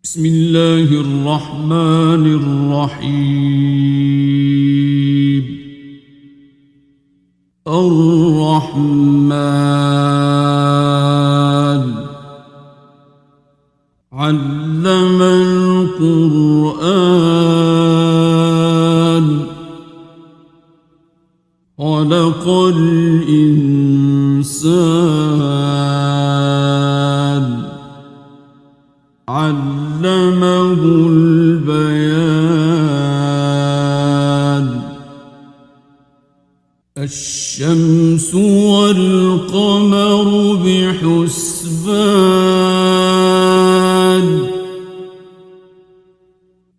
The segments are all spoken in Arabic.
بسم الله الرحمن الرحيم. الرحمن علم القرآن خلق الإنسان علمه البيان. الشمس والقمر بحسبان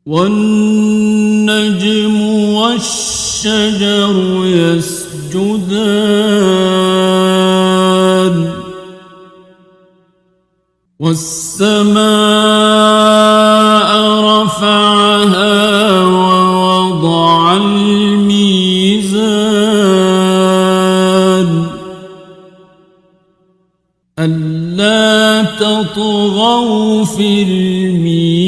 والنجم والشجر يسجدان والسماء رفعها ووضع الميزان ألا تطغوا في الميزان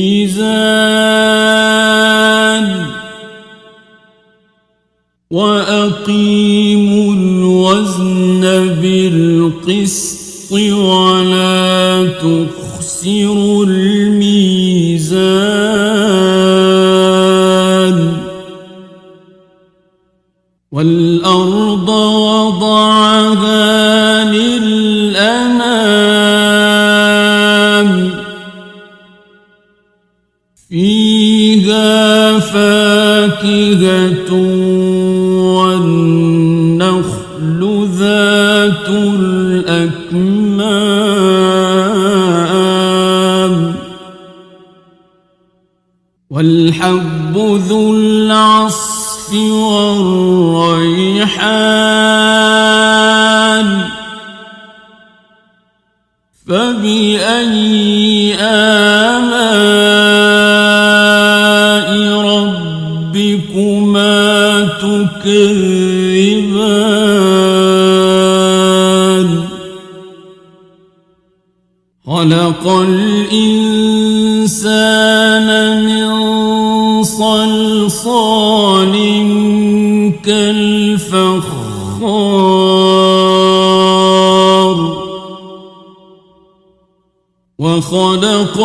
وأقيموا الوزن بالقسط ولا تخسروا الميزان والأرض وضعها للأنام فيها فاكهة والنخل ذات الأكمام والحب ذو العصف والريحان فبأي آلاء ربكما تكذبان خلق الإنسان من صلصال كالفخار وخلق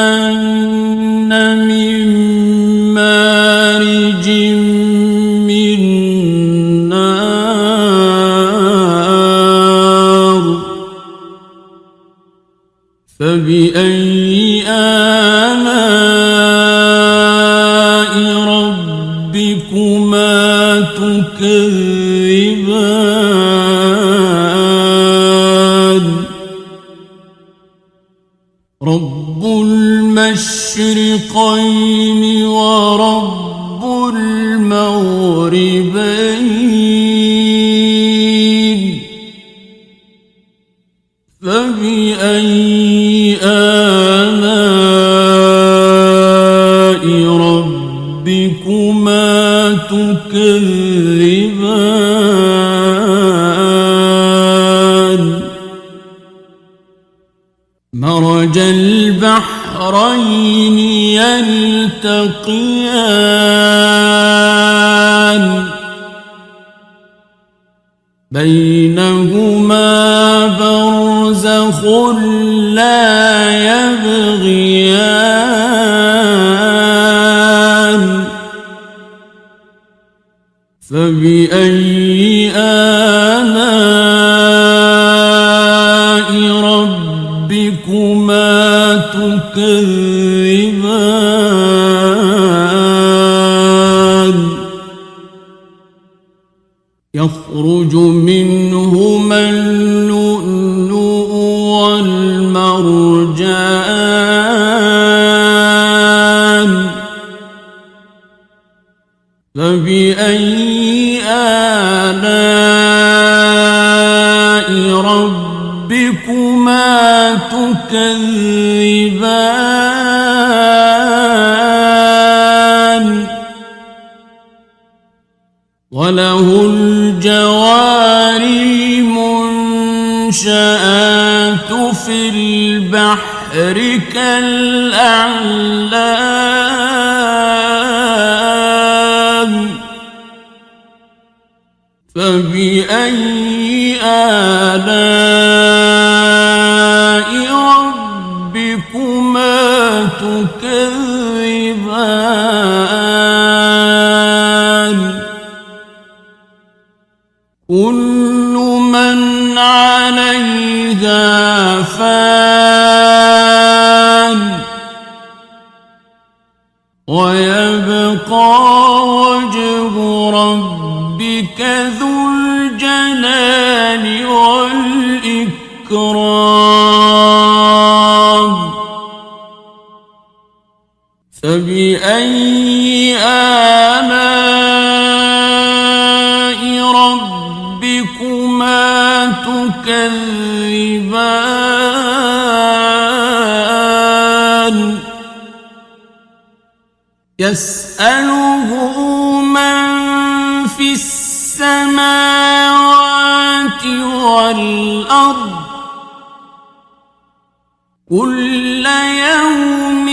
الجان من مارج من نار فبأي آلاء ربكما تكذبان رب المشرقين ورب المغربين فبأي آلاء ربكما تكذبان مرج البحرين يلتقيان بينهما برزخ لا يبغيان فبأي آلاء ربكما تكذبان يخرج منهما اللؤلؤ والمرجان فبأي آلاء ربكما تكذبان وله الجوار المنشآت المنشآت في البحر كالأعلام فبأي آلاء ربكما تكذبان كل من عليها فان ويبقى وجه ربك ذو الجلال والإكرام فبأي آلاء ربكما تكذبان يسأله من في السماوات والأرض كل يوم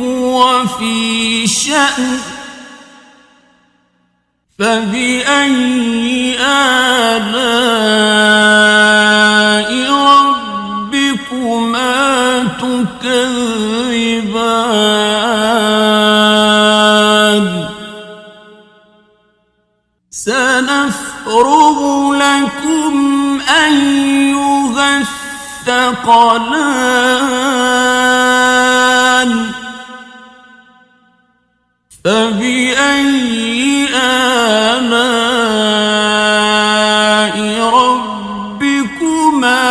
هو في شأن فبأي آلاء ربكما تكذبان سنفرغ لكم أيها الثقلان فبأي آلاء ربكما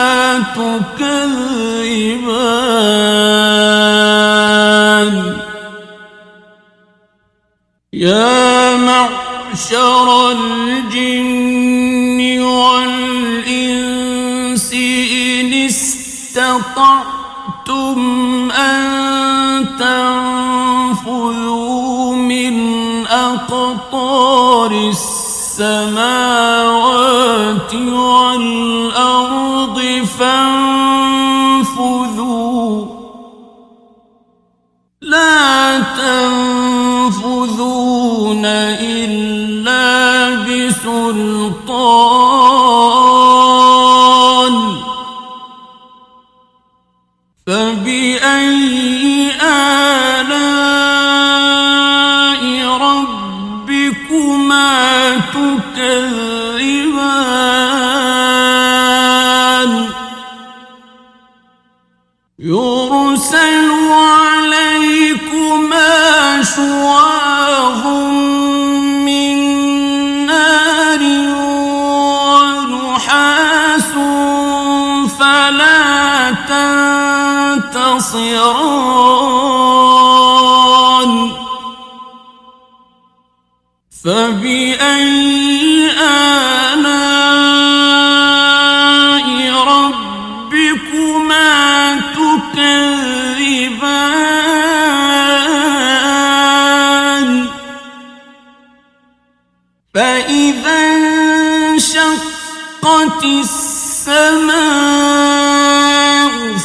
تكذبان يا معشر الجن والإنس إن استطعتم أن تنفذوا من أقطار السماوات والأرض فانفذوا لا تنفذون إلا بسلطان فبأي آلاء ربكما تكذبان يرسل عليكما شواظ من نار ونحاس فلا تنتصران فبأي آلاء ربكما تكذبان فإذا انشقت السماء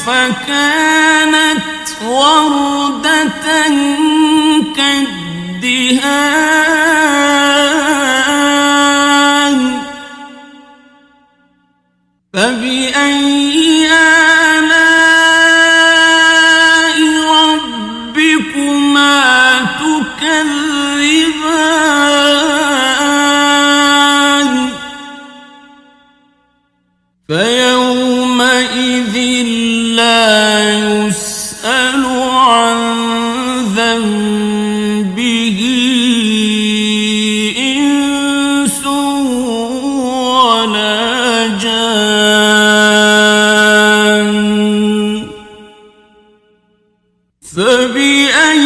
فكانت وردة كالدهان فبأي آلاء ربكما تكذبان فيومئذ لا يسأل عن ذنبه إنس ولا جان فبأي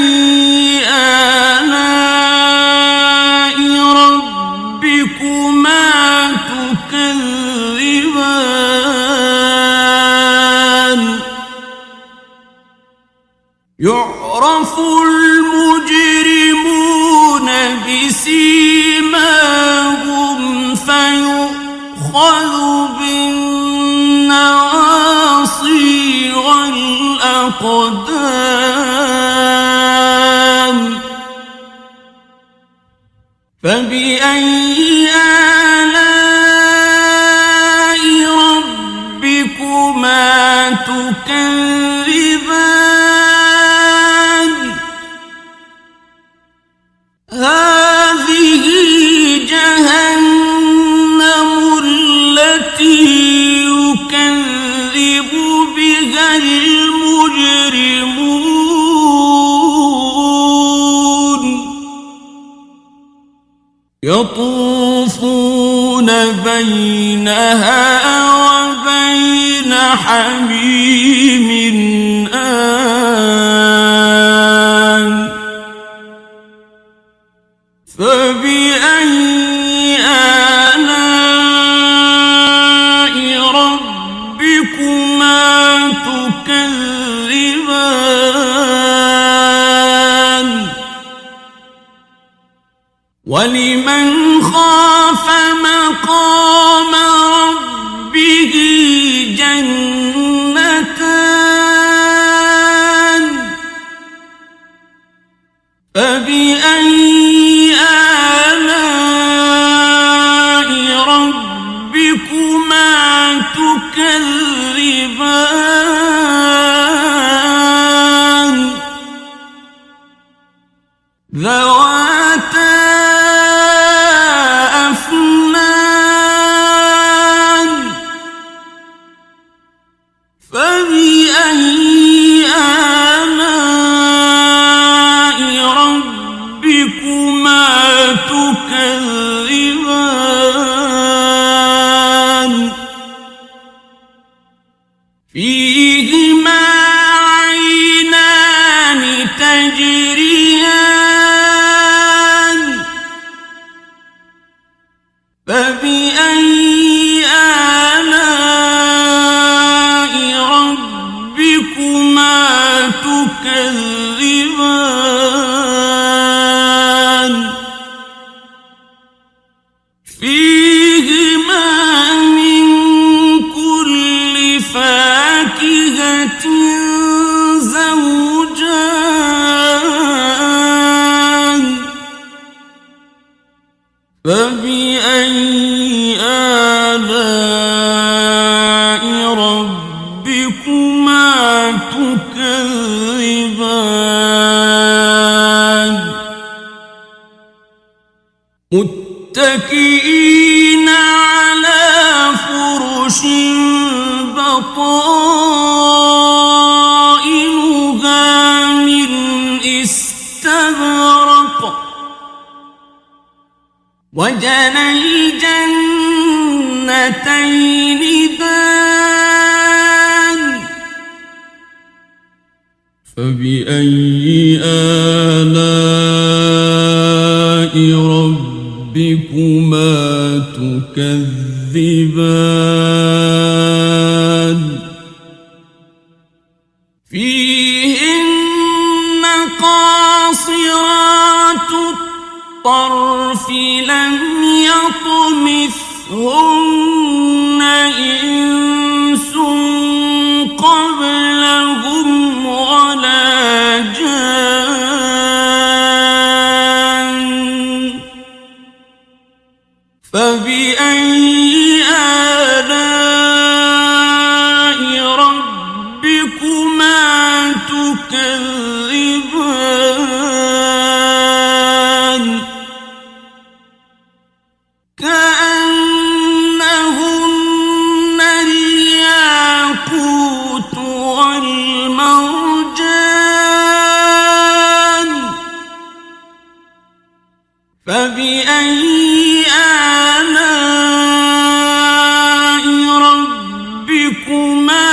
آلاء ربكما تكذبان يعرف المجرمون بسيماهم فيؤخذ بالنواصي الأقدام فبأي آلاء ربكما تكذبان هذه جهنم التي يكذب بها المجرمون يطوفون بينها وبين حميم آن فبأي آلاء ربكما تكذبان ولمن خاف مقام ربه جنتان فبأي آلاء ربكما تكذبان ذواتا أفنان فبأي آلاء ربكما تكذبان فيهما عينان تجريان فبأي آلاء ربكما تكذبان فيهما من كل فاكهة زوجان فبأي آلاء ربكما تكذبان متكئين على فرش بطائنها من استبرق وجنى الجنتين دان فبأي آلاء ربكما تكذبان فيهن قاصرات الطرف لم يطمثهن إنس قبلهم ولا جان فبأي آلاء ربكما تكذبان كأنهن الياقوت والمرجان فبأي آلاء ربكما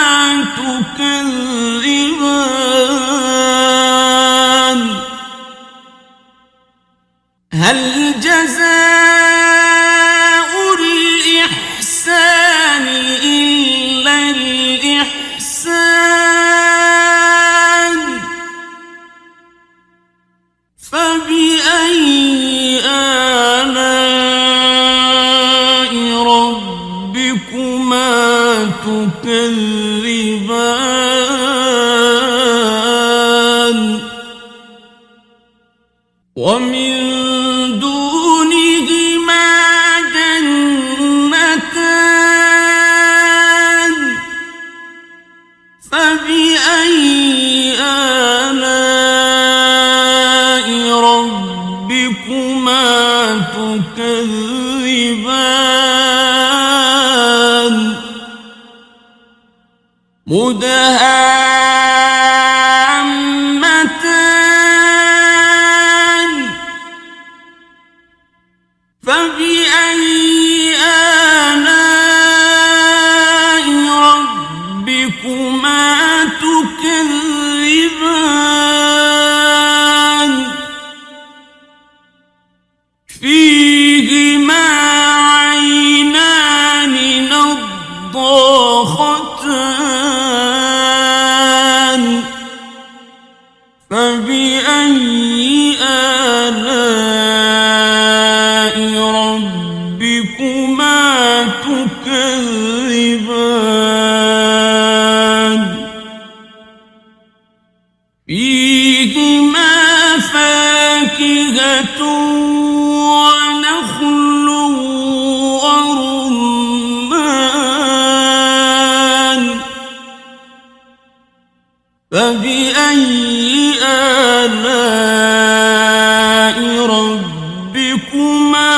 تكذبان هل جزاء الإحسان إلا الإحسان فبأي آلاء ربكما تكذبان ومن دونهما جنتان فبأي آلاء ربكما تكذبان مدهامتان فبأي آلاء ربكما تكذبان فيهما عينان نضاختان فبأي آلاء ربكما تكذبان فيهما فاكهة ونخل ورمان فبأي آلاء ربكما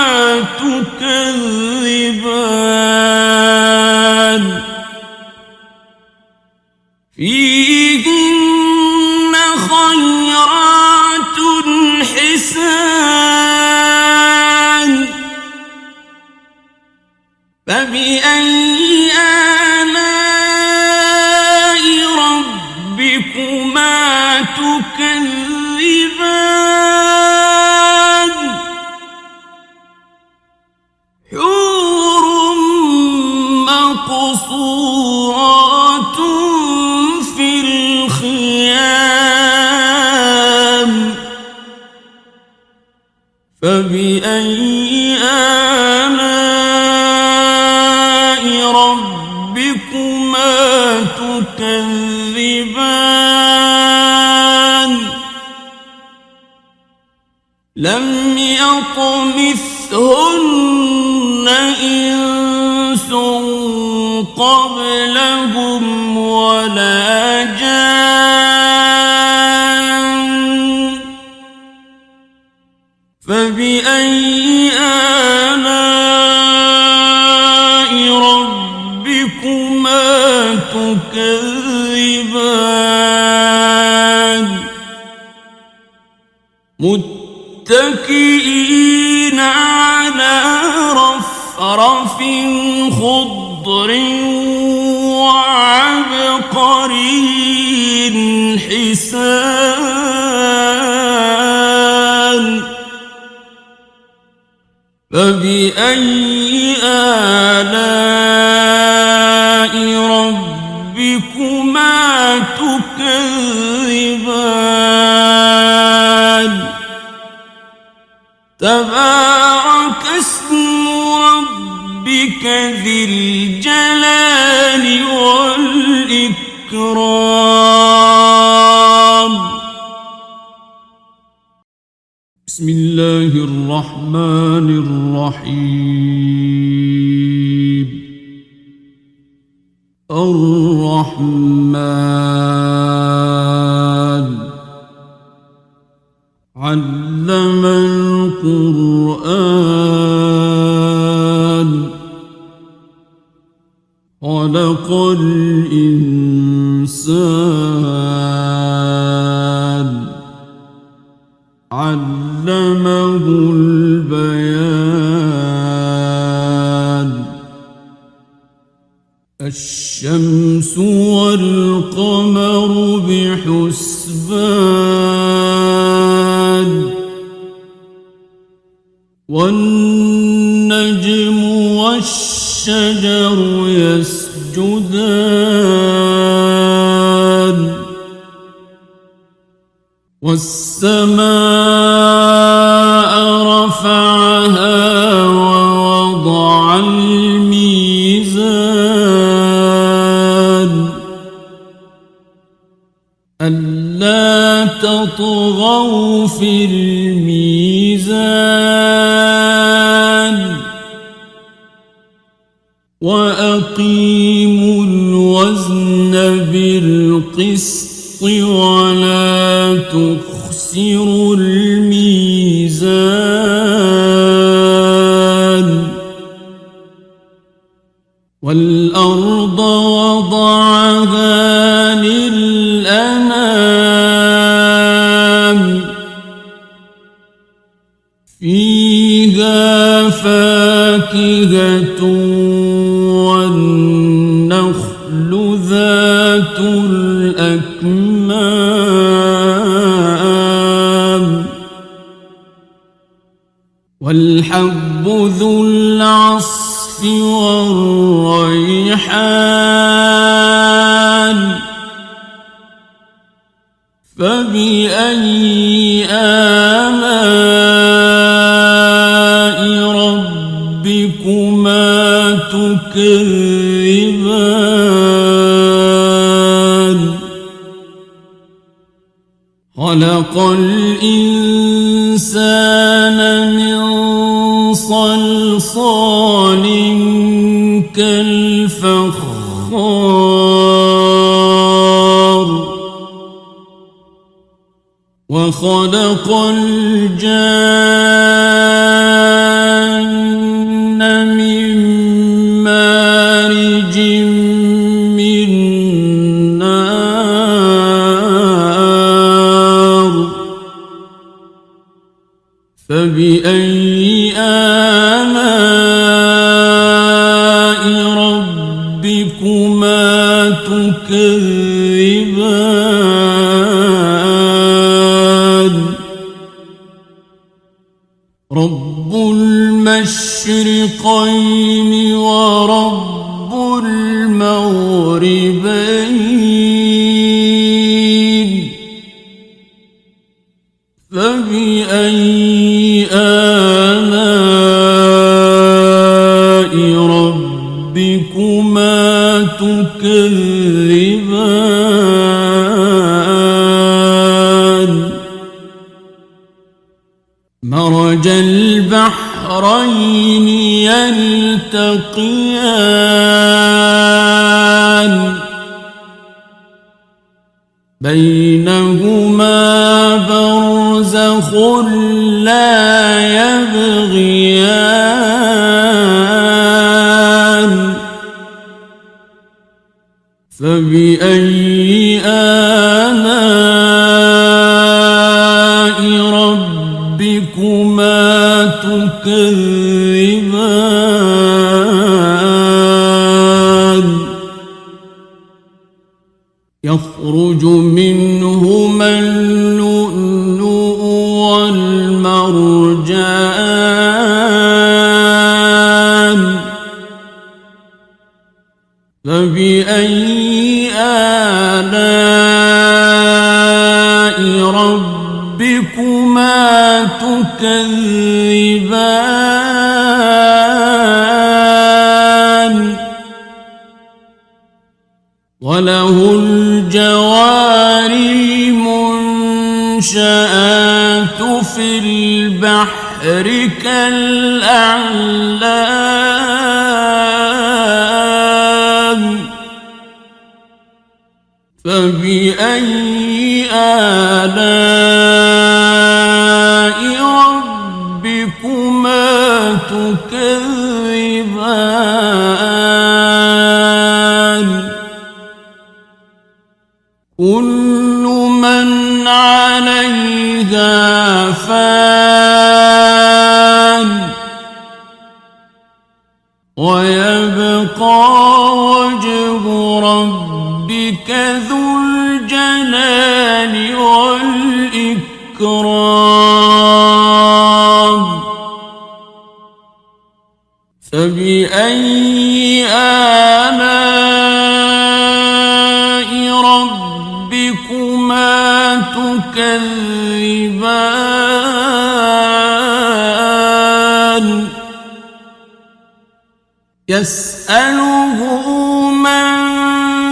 تكذبان فيهن خيرات حسان فبأي آلاء ربكما تكذبان حور مقصورات في الخيام فبأي آلاء ربكما تكذبان لم يطمثهن إنس قبلهم ولا جان فبأي آلاء ربكما تكذبان متكئين على رفرف خضر وعبقري حسان فبأي آلاء ربكما تكذبان تبارك اسم ربك ذي الجلال والإكرام بسم الله الرحمن الرحيم الرحمن علم القرآن خلق الإنسان علمه البيان الشمس والقمر بحسبان والنجم والشجر يسجدان والسماء رفعها ووضع الميزان ألا تطغوا في الميزان وأقيموا الوزن بالقسط ولا تخسروا الميزان والأرض وضعها للأنام فيها فاكهة والنخل ذات الأكمام والحب ذو العصف والريحان فبأي آلاء ربكما تكذبان خلق الإنسان من صلصال كالفخار وخلق الجان من مارج من نار فبأي آلاء ربكما تكذبان رب المشرقين ورب المغربين فبأي آلاء ربكما تكذبان مرج البحرين يلتقيان بينهما برزخ لا يبغيان فبأي آلاء ربكما تكذبان يخرج منهما اللؤلؤ والمرجان فبأي آلاء ربكما تكذبان وله الجوار المنشآت في البحر كالأعلام فبأي آلاء ربكما تكذبان كل من عليها فان ويبقى وجه ربك ذو الجلال والإكرام فبأي آلاء ربكما تكذبان يسأله من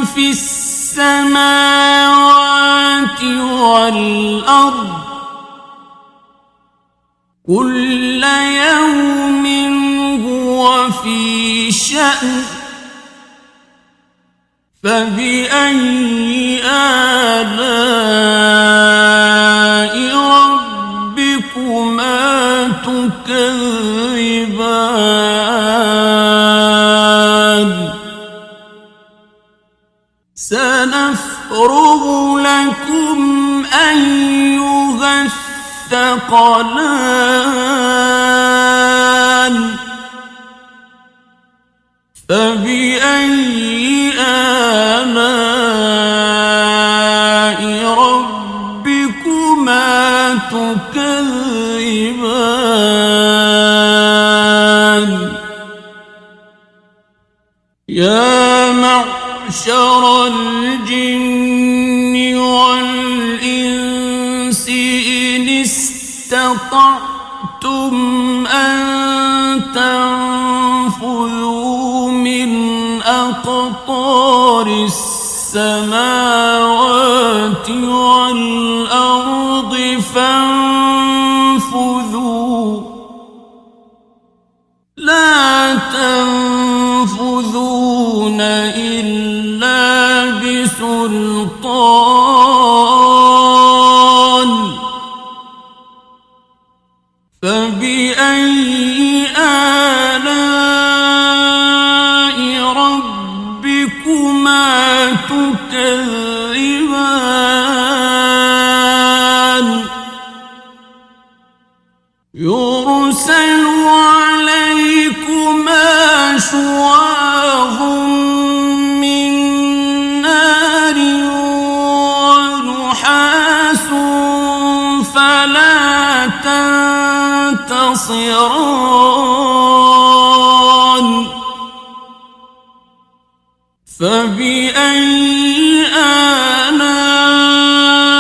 في السماوات والأرض كل يوم هو في شأن فبأي آلاء ربكما تكذبان سنفرغ لكم أيها الثقلان فبأي آلاء ربكما تكذبان يا معشر الجن والإنس إن استطعتم أن تنفذوا من أقطار السماوات والأرض فانفذوا لا تنفذون إلا بسلطان فبأي آلاء ربكما تكذبان يرسل عليكما شواظ من نار ونحاس فلا تنتصران فبأي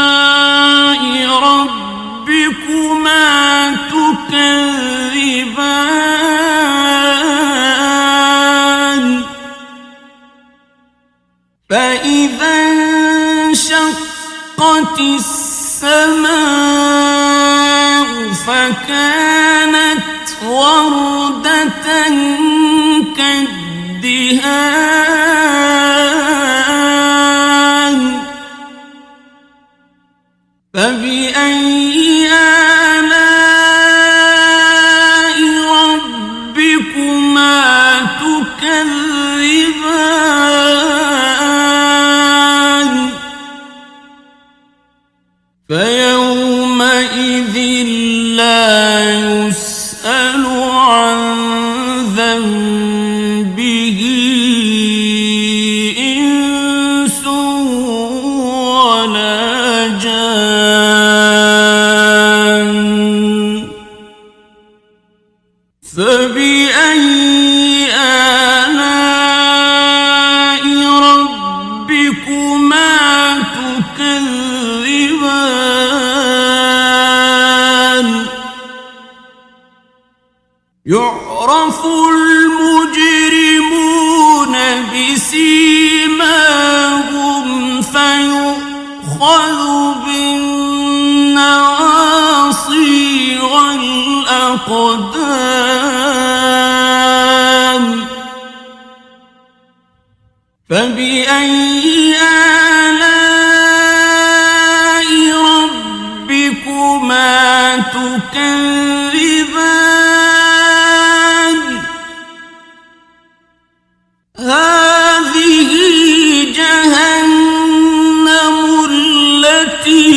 آلاء ربكما تكذبان فإذا انشقت السماء فكانت وردة كالدهان فبأي آلاء ربكما تكذبان فيومئذ لا يسأل عن ذنبه إنس ولا جان فبأي آلاء ربكما تكذبان يعرف المجرمون بسيماهم فيؤخذ بالنواصي والأقدام فبأي آلاء ربكما تكذبان هذه جهنم التي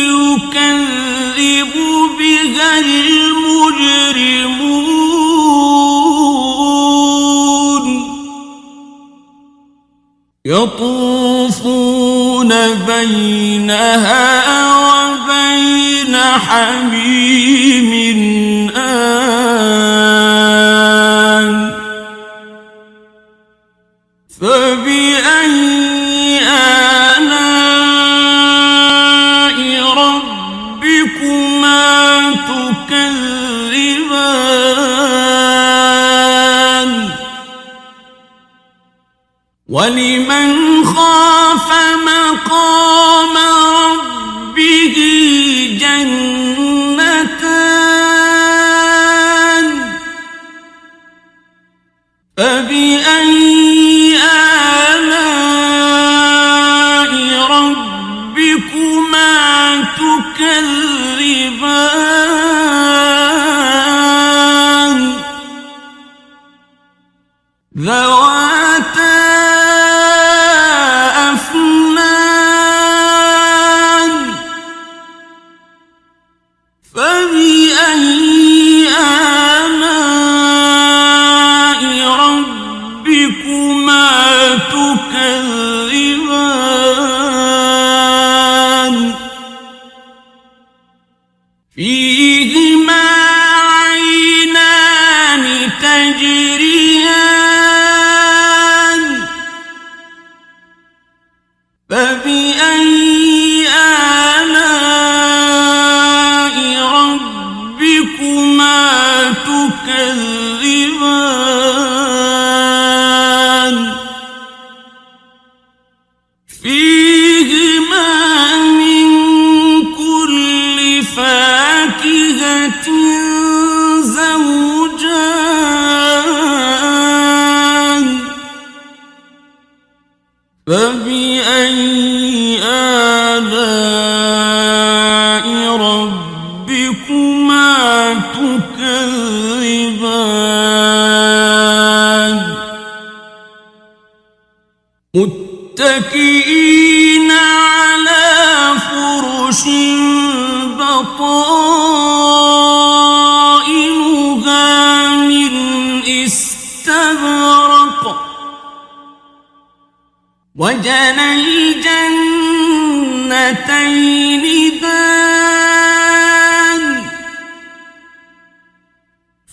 يكذب بها المجرمون يطوفون بينها وبين حميم آن فبأي آلاء ربكما تكذبان ولمن خاف مقام ربه فيهما عينان تجريان فبأي آلاء ربكما تكذبان فيهما من كل فاكهة زوجان فبأي آلاء ربكما تكذبان متكئين على فرش بطائنها من استبرق وجنى الجنتين دان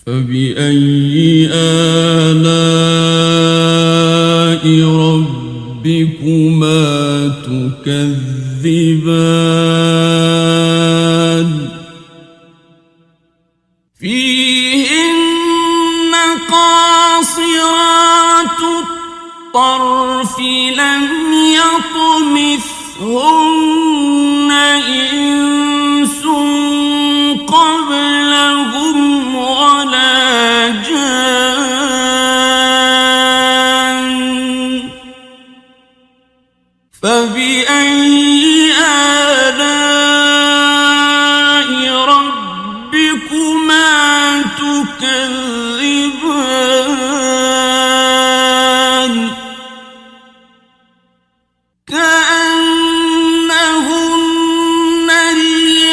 فبأي آلاء ربكما تكذبان فيهن قاصرات الطرف لم يطمثهن إنس قبلهم ولا جان فبأي آلاء ربكما تكذبان كأنهن الياقوت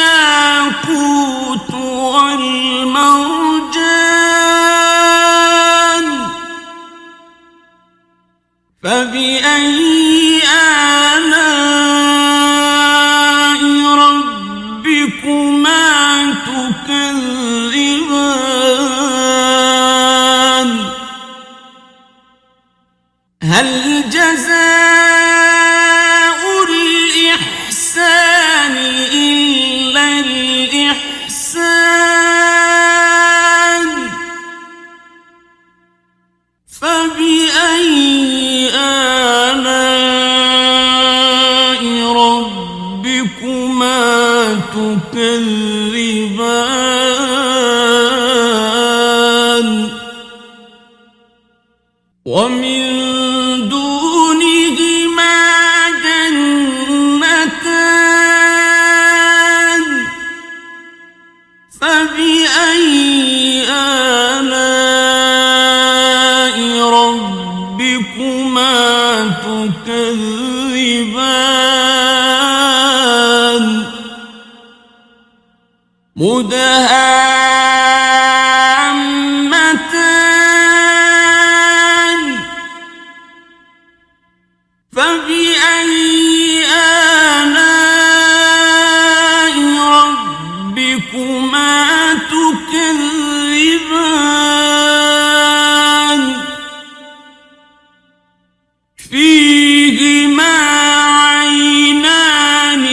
والمرجان فبأي آلاء ربكما تكذبان هل جزاء الإحسان إلا الإحسان فبأي آلاء ربكما تكذبان ومن دونهما جنتان فبأي آلاء ربكما تكذبان مدهامتان فبأي آلاء ربكما تكذبان فيهما عينان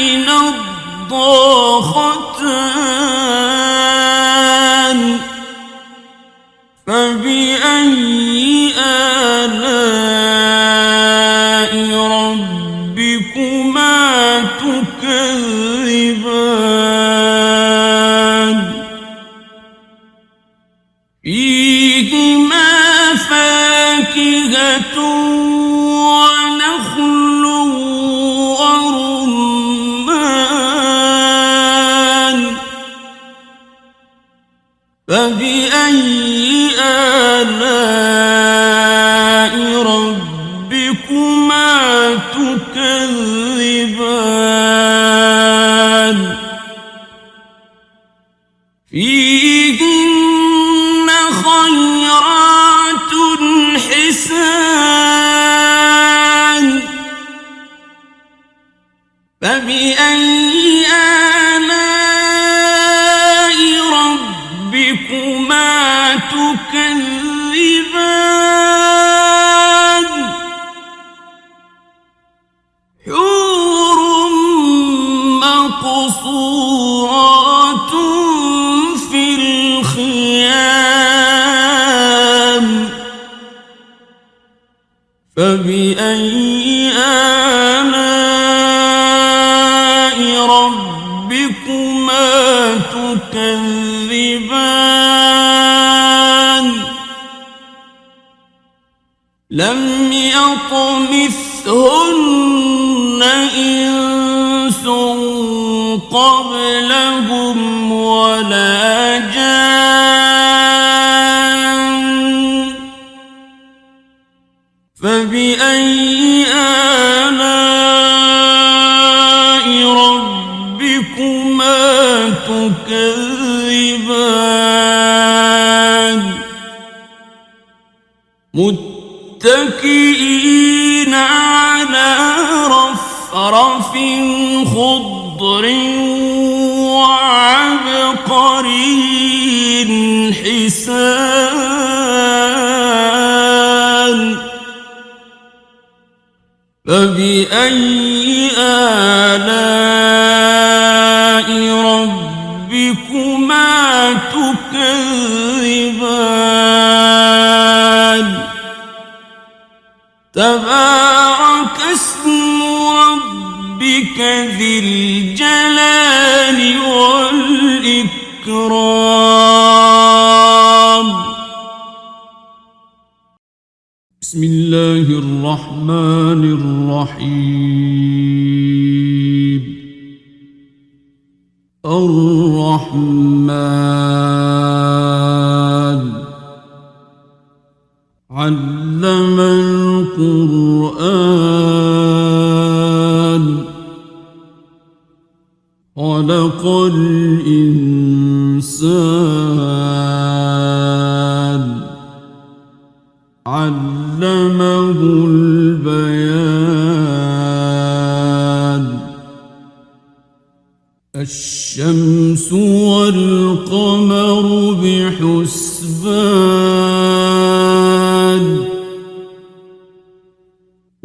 نضاختان فبأي آلاء ربكما تكذبان فيهما فاكهة ونخل ورمان فبأي آلاء ربكما تكذبان فيهن خيرات حسان فبأي آلاء تكذبان حور مقصورات في الخيام فبأي آلاء ربكما تكذبان لم يطمثهن إنس قبلهم ولا جان فبأي آلاء ربكما تكذبان متكئين على رفرف خضر وعبقري حسان فبأي آلاء ربكما تكذبان تبارك اسم ربك ذي الجلال والإكرام بسم الله الرحمن الرحيم الرحمن علم القرآن خلق الإنسان علمه البيان الشمس والقمر بحسبان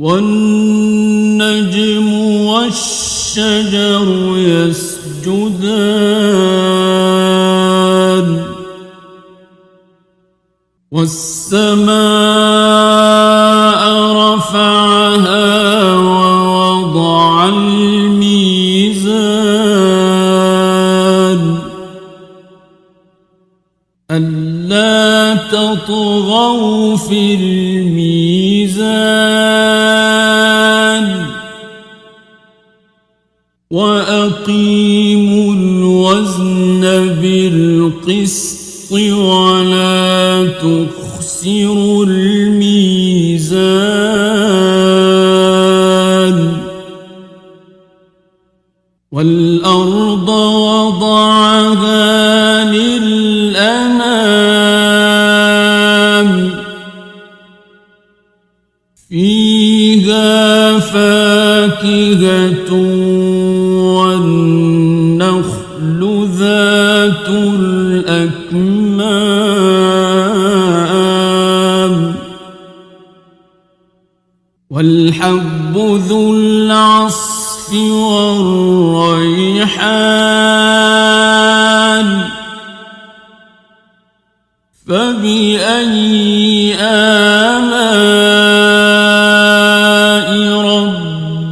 والنجم والشجر يسجدان والسماء رفعها ووضع الميزان ألا تطغوا في الميزان وأقيموا الوزن بالقسط ولا تخسروا الميزان والأرض وضعها للأنام فيها فاكهة والنخل ذات الأكمام والحب ذو العصف والريحان فبأي آلاء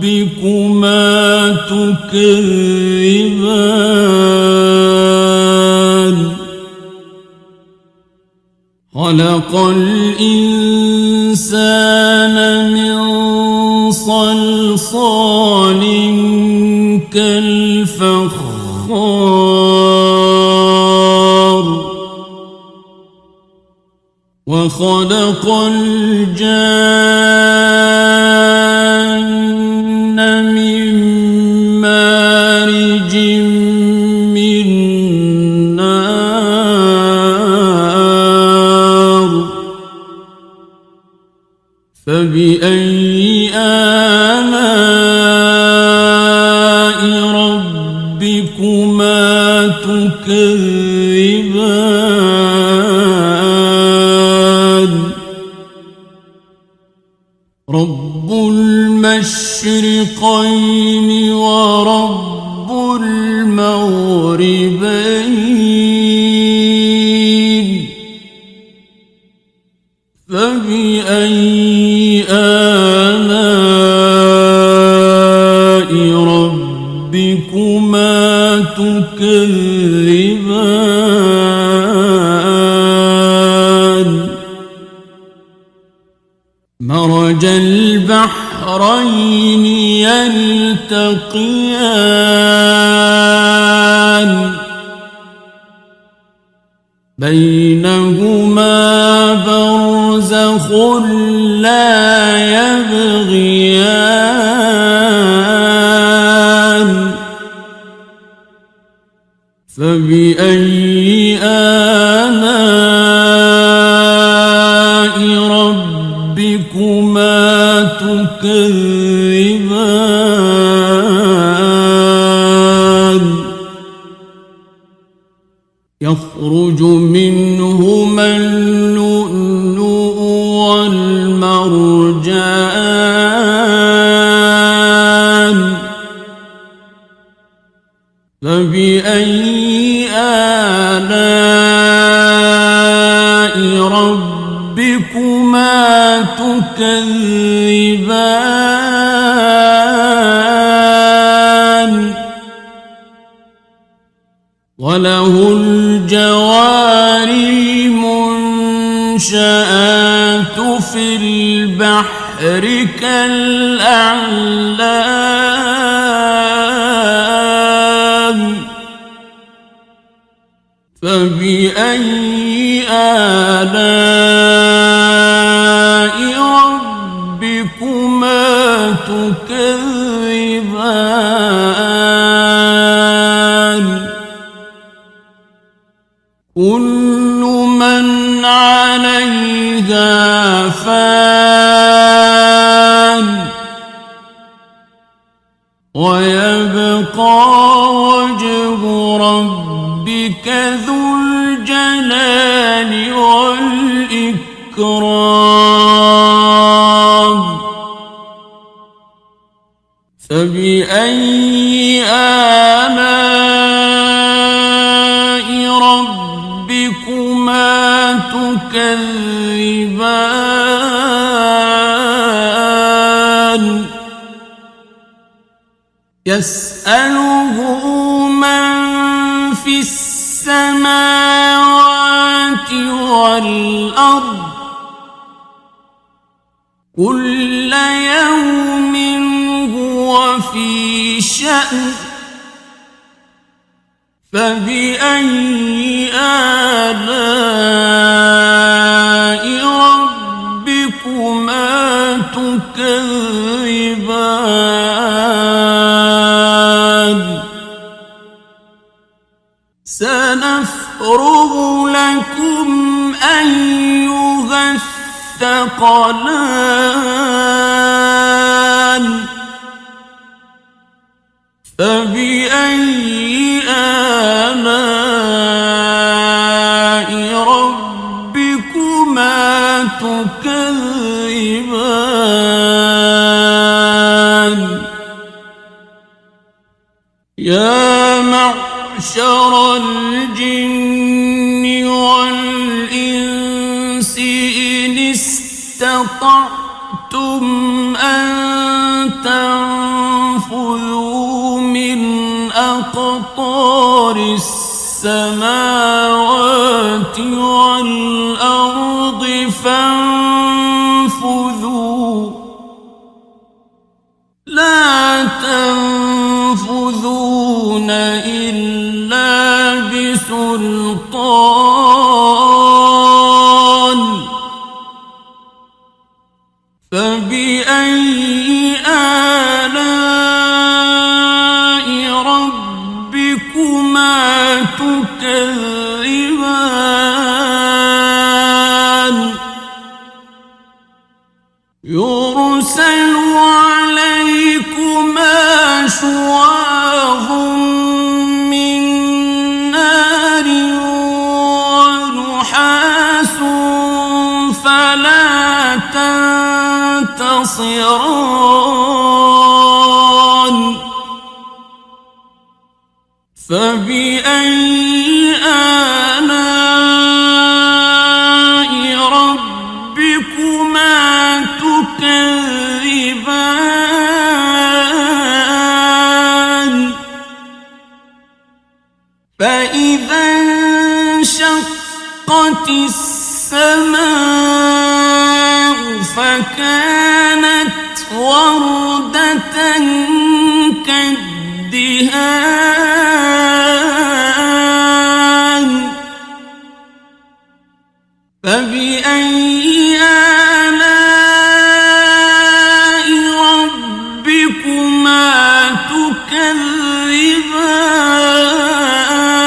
ربكما تكذبان خلق الإنسان من صلصال كالفخار وخلق الجان من مارج من نار فبأي آلاء ربكما تكذبان المشرقين ورب المغربين فبأي آلاء ربكما تكذبان مرج البحرين يلتقيان بينهما برزخ لا يبغيان فبأي آلاء ربكما تكذبان يخرج منهما اللؤلؤ والمرجان فبأي آلاء ربكما تكذبان وله الجوار المنشآت في البحر كالأعلام فبأي آلاء ربكما تكذبان كل من عليها فان ويبقى وجه ربك ذو الجلال والإكرام فبأي آلاء ربكما تكذبان يسأله من في السماوات والأرض كل يوم هو في شأن فبأي آلاء ربكما تكذبان سنفرغ لكم أيها الثقلان فبأي آلاء ربكما تكذبان يا معشر الجن والإنس إن استطعتم أن تنفذوا من أقطار السماوات والأرض فانفذوا لا تنفذون إلا بسلطان فبأي آلاء ربكما تكذبان يرسل عليكما شواظ من نار ونحاس فلا تنتصران فبأي آلاء ربكما تكذبان فإذا انشقت السماء فكانت وردة كالدهان فبأي آلاء ربكما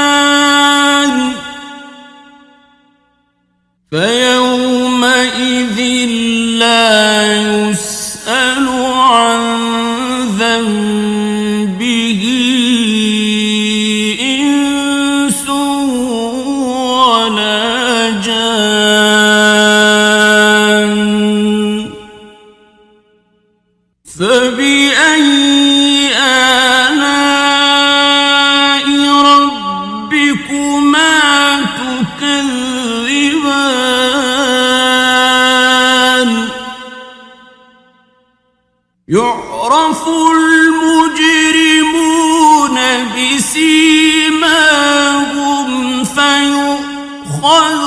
تكذبان فيومئذ لا يسأل عن ذنبه إنس ولا جان فبأي آلاء ربكما تكذبان يعرف المجرمون بسيماهم فيؤخذ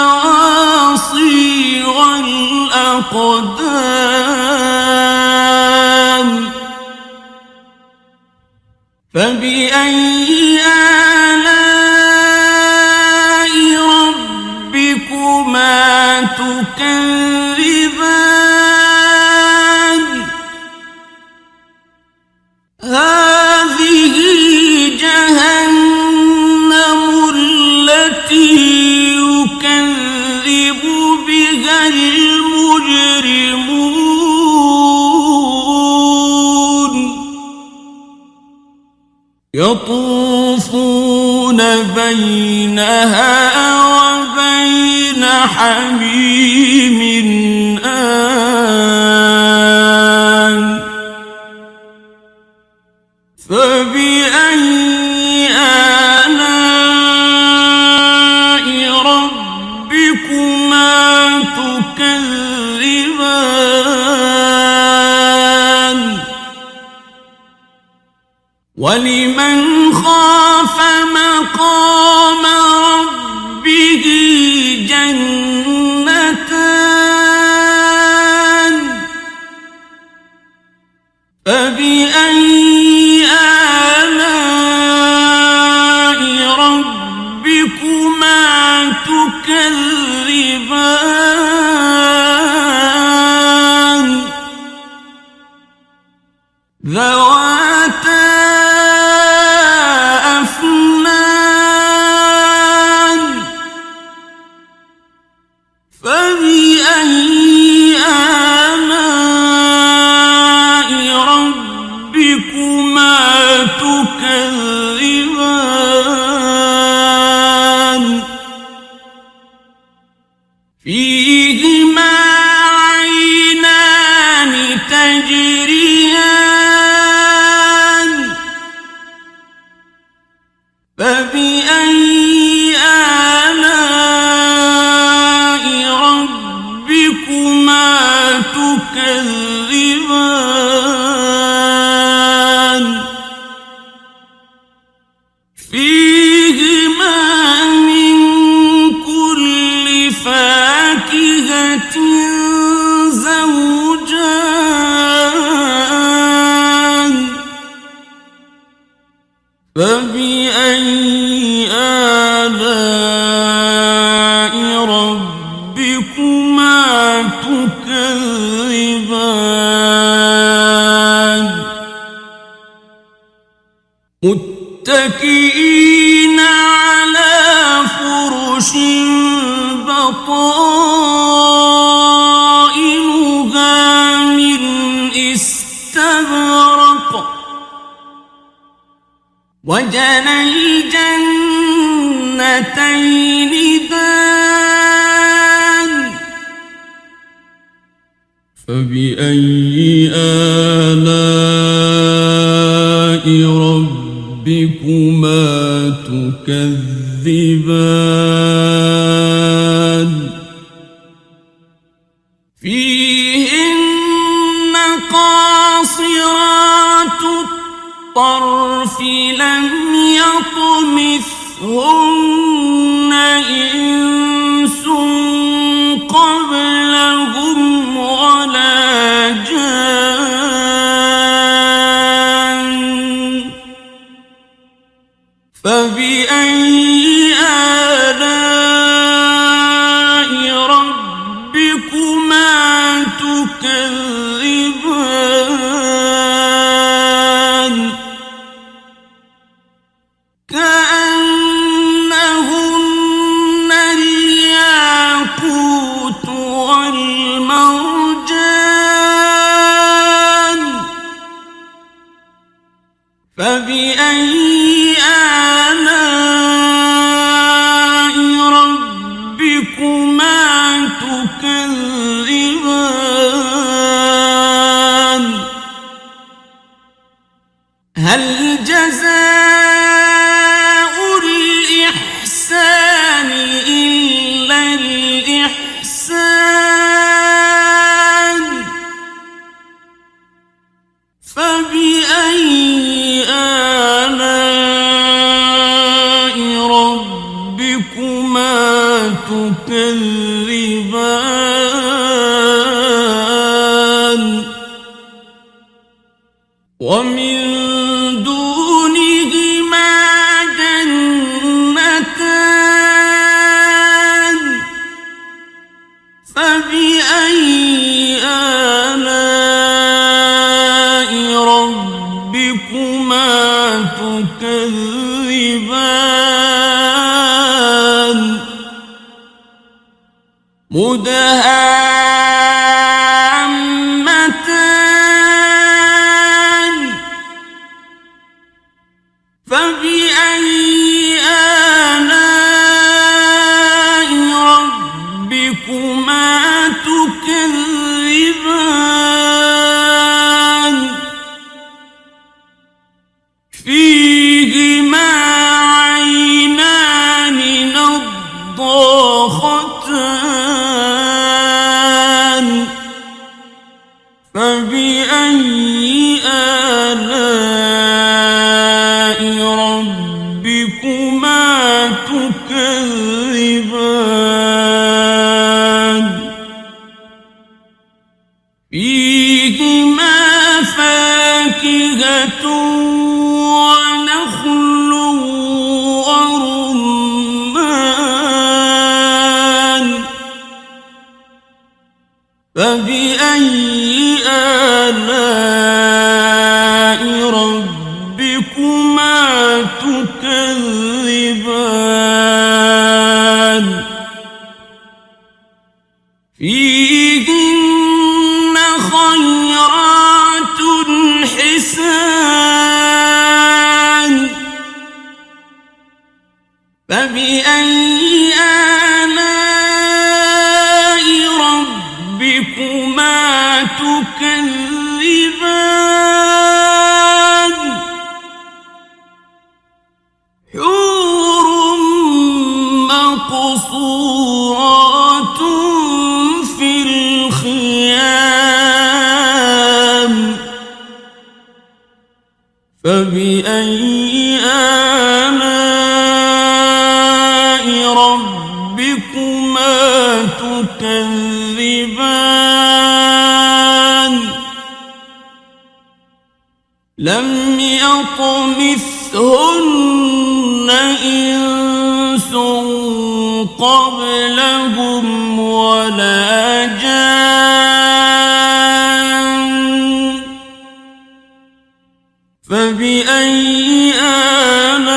بالنواصي والأقدام فبأي آلاء ربكما تكذبان هذه جهنم التي يكذب بها المجرمون يطوفون بينها وبين حميم آن فبأي آلاء ربكما تكذبان ولمن خاف مقام ربه جنتان فبأي آلاء ربكما تكذبان ذواتا أفنان فبأي آلاء ربكما تكذبان فيهما عينان تجريان فبأي آلاء ربكما تكذبان فيهما من كل فاكهة زوجان فبأي آلاء ربكما تكذبان متكئين على فرش بطائنها من استبرق وجنى الجنتين دان فبأي آلاء ربك ربكما تكذبان فيهن قاصرات الطرف لم يطمثهن إنس قبلهم ولا جان فبأي آلاء ربكما تكذبان كأنهن الياقوت والمرجان فبأي آلاء ربكما تكذبان هل جزاء الإحسان إلا الإحسان فبأي آلاء ربكما تكذبان ومن دونهما جنتان فبأي آلاء ربكما تكذبان مدهامتان فبأي آلاء ربكما تكذبان فيهما عينان نضاختان فبأي آلاء ربكما تكذبان فيهما فاكهة ونخل ورمان فبأي آلاء ربكما تكذبان فيهن خيرات حسان فبأي آلاء ربكما تكذبان حور مقصورات في الخيام فبأي آلاء ربكما تكذبان لم يطمثهن إنس قبلهم ولا جان فبأي آلاء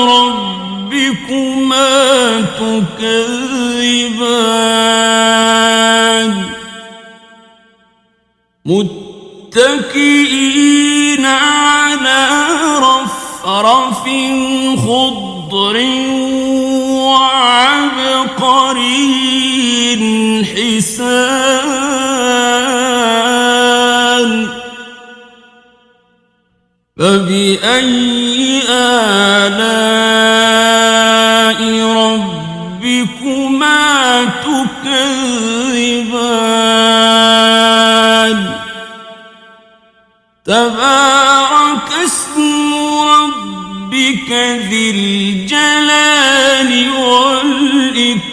ربكما تكذبان متكئين على رفرف خضر وعبقري حسان فبأي آلاء ربكما تكذبان تبارك اسم ربك ذي الجلال والإكرام